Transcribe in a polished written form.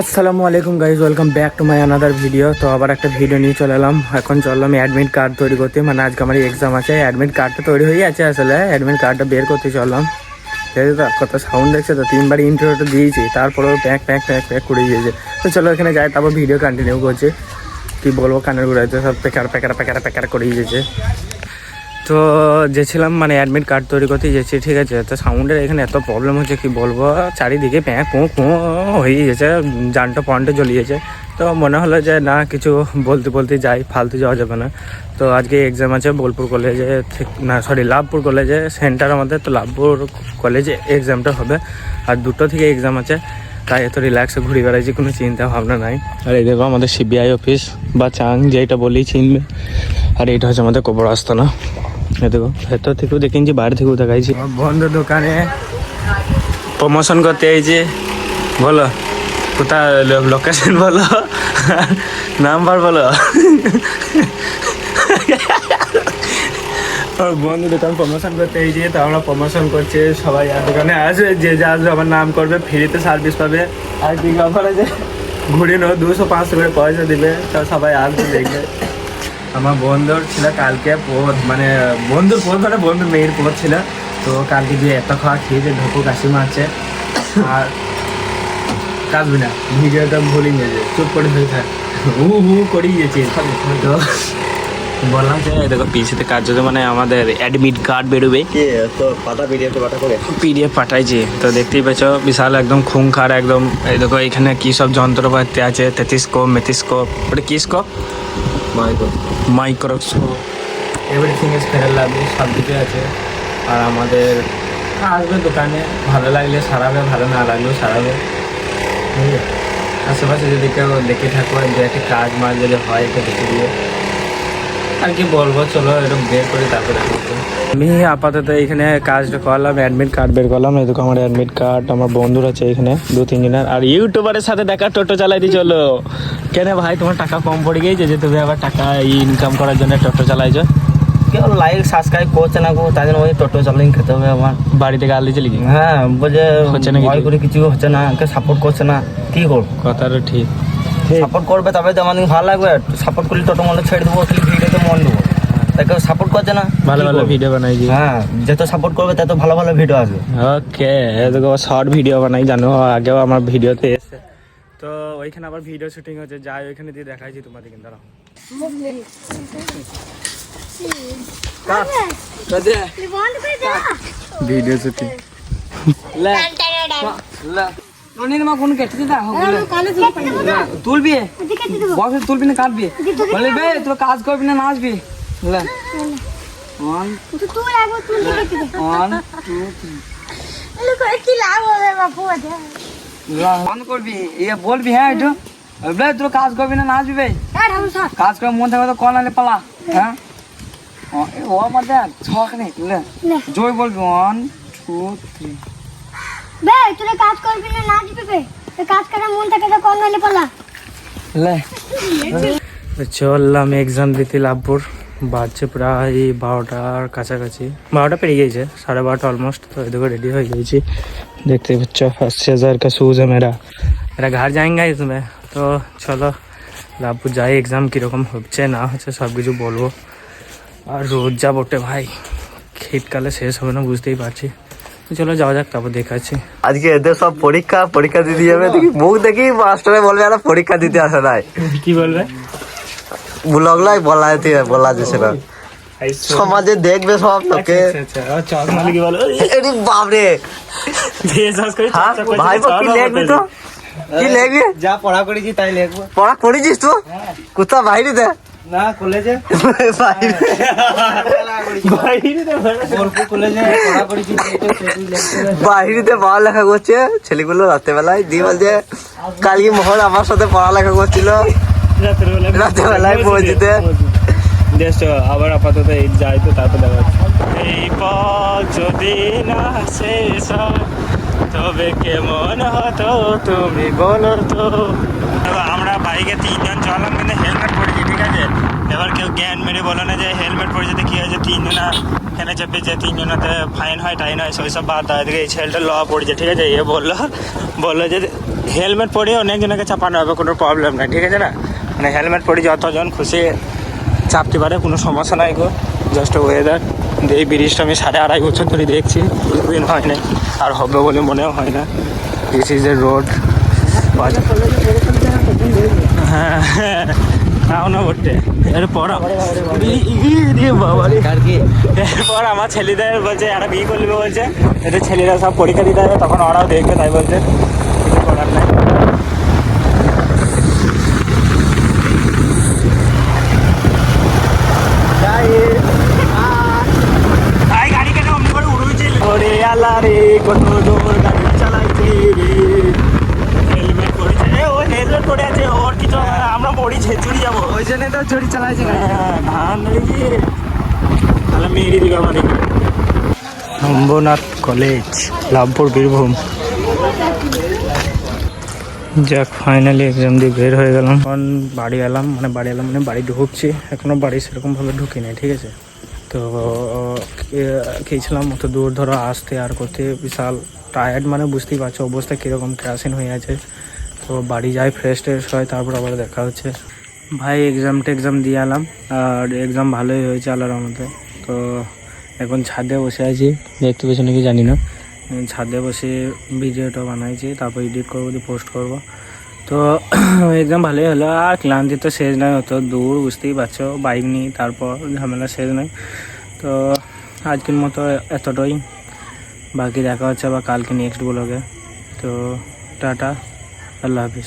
আসসালামু আলাইকুম guys, welcome back to my another video. তো আবার একটা ভিডিও নিয়ে চলে এলাম। এখন চললাম অ্যাডমিট কার্ড তৈরি করতে, মানে আজকে আমার এক্সাম আছে। অ্যাডমিট কার্ডটা তৈরি হয়ে আছে, আসলে অ্যাডমিট কার্ডটা বের করতে চললাম। ঠিক আছে, তো কত সাউন্ড দেখছে তো, 3বার ইন্টারভিউটা দিয়েছি, তারপরেও প্যাক প্যাক প্যাক প্যাক করে দিয়েছে। তো চলো এখানে যাই, তারপর ভিডিও কন্টিনিউ করছে। কী বলবো, কানের ঘুরাইতে সব প্যাকার প্যাকার প্যাকার প্যাকার করে দিয়েছে। তো যেছিলাম মানে অ্যাডমিট কার্ড তৈরি করতে গেছি, ঠিক আছে। তো সাউন্ডের এখানে এত প্রবলেম হচ্ছে কি বলবো, চারিদিকে প্যাঁ কোঁ কোঁ হয়ে গেছে, জানটা পয়েন্টে জ্বলিয়েছে। তো মনে হলো যে না, কিছু বলতে বলতে যাই, ফালতু যাওয়া যাবে না। তো আজকে এক্সাম আছে বোলপুর কলেজে, না সরি লাভপুর কলেজে সেন্টার আমাদের। তো লাভপুর কলেজে এক্সামটা হবে, আর 2টো থেকে এক্সাম আছে। তাই এত রিল্যাক্সে ঘুরে বেড়াইছি, কোনো চিন্তা ভাবনা নাই। আর এই দেখো আমাদের সিবিআই অফিস বা চাং, যেটা বলেই চিনবে। আর এইটা হচ্ছে আমাদের কবর আস্তানা। দেখো ভেতর থেকেও দেখিনছি, বাইরে থেকেও দেখাইছি। বন্ধ দোকানে প্রমোশন করতে আইছি। বলো কোথায় লোকেশন, বলো নাম্বার বলো। বন্ধু দোকান প্রমোশন করতে আইছি, তো আমরা প্রমোশন করছি। সবাই আর দোকানে আসবে, যে যা আসবে আমার নাম করবে, ফ্রিতে সার্ভিস পাবে। আর কি অফার আছে, ঘুরে নেবো, 200-500 করে পয়সা দিবে। তো সবাই আসবে দেখবে। আমার বন্ধুর ছিল কালকে পোদ, মানে বন্ধুর পোদ, মানে বন্ধুর মেয়ের পোদ ছিল। তো কালকে দিয়ে এত খাওয়া খেয়েছে, ঢোকো কাশি মারছে। আর কাঁদবি না, ভিডিওটা ভুলে গেছে, চুপ করে হয়ে থাক, হু করেই গেছে। তো বললাম যে দেখো পিসিতে কাজ হচ্ছে, মানে আমাদের অ্যাডমিট কার্ড বেরোবে। পিডিএফ পাঠাইছি, তো দেখতেই পেয়েছ বিশাল একদম খুংখার একদম। এই দেখো এখানে কী সব যন্ত্রপাতি আছে, তেতিস্কোপ, মেথিস্কোপ, ওটা কি scope, microscope, everything is fair lovely, সব কিছু আছে। আর আমাদের আসবে দোকানে, ভালো লাগলে সারাবে, ভালো না লাগলেও সারাবে। ঠিক আছে, আশেপাশে যদি কেউ দেখে থাকো, যে একটা কাজ মাজ যদি হয় একটু দেখে দিয়ে। আর কি বলবো, চলো এরকম বের করে তারপরে আমি আপাতত এখানে কাজটা করলাম, অ্যাডমিট কার্ড বের করলাম। এদিকে আমার অ্যাডমিট কার্ড, আমার বন্ধুর আছে এখানে 2-3 জনের। আর ইউটিউবারের সাথে দেখা, টোটো চালাই দিয়ে চলো। কেন ভাই, তোমার টাকা কম পড়ে গিয়েছে যে তুমি আবার টাকা ইনকাম করার জন্য টোটো চালাইছো? কেউ লাইক সাবস্ক্রাইব করছে না গো, তাই জন্য ওই টোটো চালিয়ে খেতে হবে আমার। বাড়ি থেকে আলদি চলে গিয়ে হ্যাঁ বলছে হচ্ছে না, ভয় করে কিছু হচ্ছে না, কে সাপোর্ট করছে না, কি করবো? কথাটা ঠিক। সাপোর্ট করবে তবে তো আমাদের ভালো লাগবে। সাপোর্ট করলে টোটো মনে ছেড়ে দেবো, খালি ভিডিওতে মন দেবো। তাকে সাপোর্ট করছে না, ভালো ভালো ভিডিও বানাই। হ্যাঁ যত সাপোর্ট করবে তত ভালো ভালো ভিডিও আসবে। ওকে, এদিকে শর্ট ভিডিও বানাই, জানো আগেও আমার ভিডিওতে এসে। তো ওইখানে আবার ভিডিও শুটিং হচ্ছে, যাই ওইখানে দিয়ে দেখাইছি তোমাদের। কিন্তু ভিডিও শুটিং তুলবি বক্সে, তুলবি না কাটবি, বলে বে তোর কাজ করবি না নাচবি। করবি ইয়ে বলবি, হ্যাঁ একটু তোর কাজ করবি না নাচবি বে, কাজ করে মন থাকবে তো কল আনলে পালা। হ্যাঁ ও আমার দেখ ছক নেই, জয় বলবি 1 2 3। বে তুই কাজ করবি না নাচবি বে, তুই কাজ করে মন থাকে তো কল আনলে পালা। চললাম এক্সাম দিতে লাভপুর। বাজছে প্রায় 12টার কাছাকাছি, 12টা পেরিয়ে গিয়েছে, 12:30 অলমোস্ট। তো এদিকে রেডি হয়ে গিয়েছি, দেখতে পাচ্ছ 80,000 का शूज़ है मेरा घर जाएंगे इसमें। তো চলো লাভপুর যাই, এক্সাম কীরকম হচ্ছে না হচ্ছে সব কিছু বলবো। আর রোদ যা বটে ভাই, শীতকালে শেষ হবে না বুঝতেই পারছি। চলো যাওয়া যাক, তারপর দেখাচ্ছি। আজকে এদের সব পরীক্ষা দিতে যাবে, দেখি মুখ দেখি মাস্টারে বলবে আর পরীক্ষা দিতে আসে নাই। কি বলবে, ব্লগলাই বলা যাচ্ছে না, সমাজে দেখবে সব তোকে। বাপরে ভাই কি লিখবি তো, কি লিখবি? যা পড়া করেছি তাই লিখবো। পড়া করেছিস তো কোথা বাইরেতে? না কলেজে, বাইরেতে পড়ালেখা করছে ছেলেগুলো রাত্রেবেলায়, দিয়ে বলছে কালকে মোহন আমার সাথে পড়ালেখা করছিল রাত্রেবেলায় পৌঁছিতে। আবার আপাতত যাই, তো তারপর দেখা যাচ্ছে। এই পথ যদি না শেষ হয় তবে তবে কেমন হতো তুমি বলো তো। আমরা বাইকে 3 জন চললাম, কিন্তু হেলমেট পরেছি, ঠিক আছে। এবার কেউ জ্ঞান মেরে বলো না যে হেলমেট পরে যেতে কি হয়েছে, 3 জনা এখানে চেপেছে, 3 জনাতে ফাইন হয় টাইন হয়, ওই সব বাদ দেওয়া থেকে এই ছেলেটা ল পড়েছে, ঠিক আছে। এ বললো যে হেলমেট পরে অনেকজনকে চাপানো হবে, কোনো প্রবলেম নাই, ঠিক আছে না। মানে হেলমেট পরে যতজন খুশি চাপতে পারে, কোনো সমস্যা নাই গো। Just weather. এই ব্রিজটা আমি 2.5 বছর ধরে দেখছি, দিন হয় না, আর হবে বলে মনেও হয় না। This is a road. হ্যাঁ হ্যাঁ, না বটে। এরপর এরপর আমার ছেলেদের বলছে একটা বিয়ে করবে বলছে, এদের ছেলেরা সব পরীক্ষা দিতে হবে, তখন ওরাও দেখবে, তাই বলছে কিছু করার নাই। গাড়ি কেন অমনি করে উড়ুইছে রে আল্লাহ রে, কত জোর গাড়ি চালাইছে রে। হেলমেট পরেছে, ও হেলমেট পরে আছে, ওর কিছু হবে না, আমরা মরি ঝেঁচুরি যাবো, ওই জন্য তো চুরি চালাইছে। হ্যাঁ, ধান রয়েছে, তাহলে মেরে দিবে আমাদের। শম্ভুনাথ কলেজ, লাভপুর, বীরভূম। যাক, ফাইনালি এক্সাম দিয়ে বের হয়ে গেলাম। এখন বাড়ি এলাম, মানে বাড়ি ঢুকছি। এখনো বাড়ি সেরকমভাবে ঢুকি নাই, ঠিক আছে। তো খেয়েছিলাম অত দূর ধরো আসতে আর করতে, বিশাল টায়ার্ড, মানে বুঝতেই পারছো অবস্থা কীরকম, ক্রাসিন হয়ে আছে। তো বাড়ি যাই, ফ্রেশ ট্রেশ হয়, তারপর আবার দেখা হচ্ছে। ভাই এক্সাম দিয়ে এলাম, আর এক্সাম ভালোই হয়েছে আল্লাহর রহমতে। তো এখন ছাদে বসে আছি, দেখতে পেয়েছি নাকি জানি না। ছাদে বসে ভিডিওটা বানাইছি, তারপর এডিট করবো, দিয়ে পোস্ট করব। তো এক্সাম ভালোই হলো, আর ক্লান্তি তো শেষ নয়, অত দূর বুঝতেই পারছো, বাইক নিয়ে, তারপর ঝামেলা শেষ নয়। তো আজকের মতো এতটাই, বাকি দেখা হচ্ছে আবার কালকে নেক্সট ব্লগে। তো টাটা, আল্লাহ হাফিজ।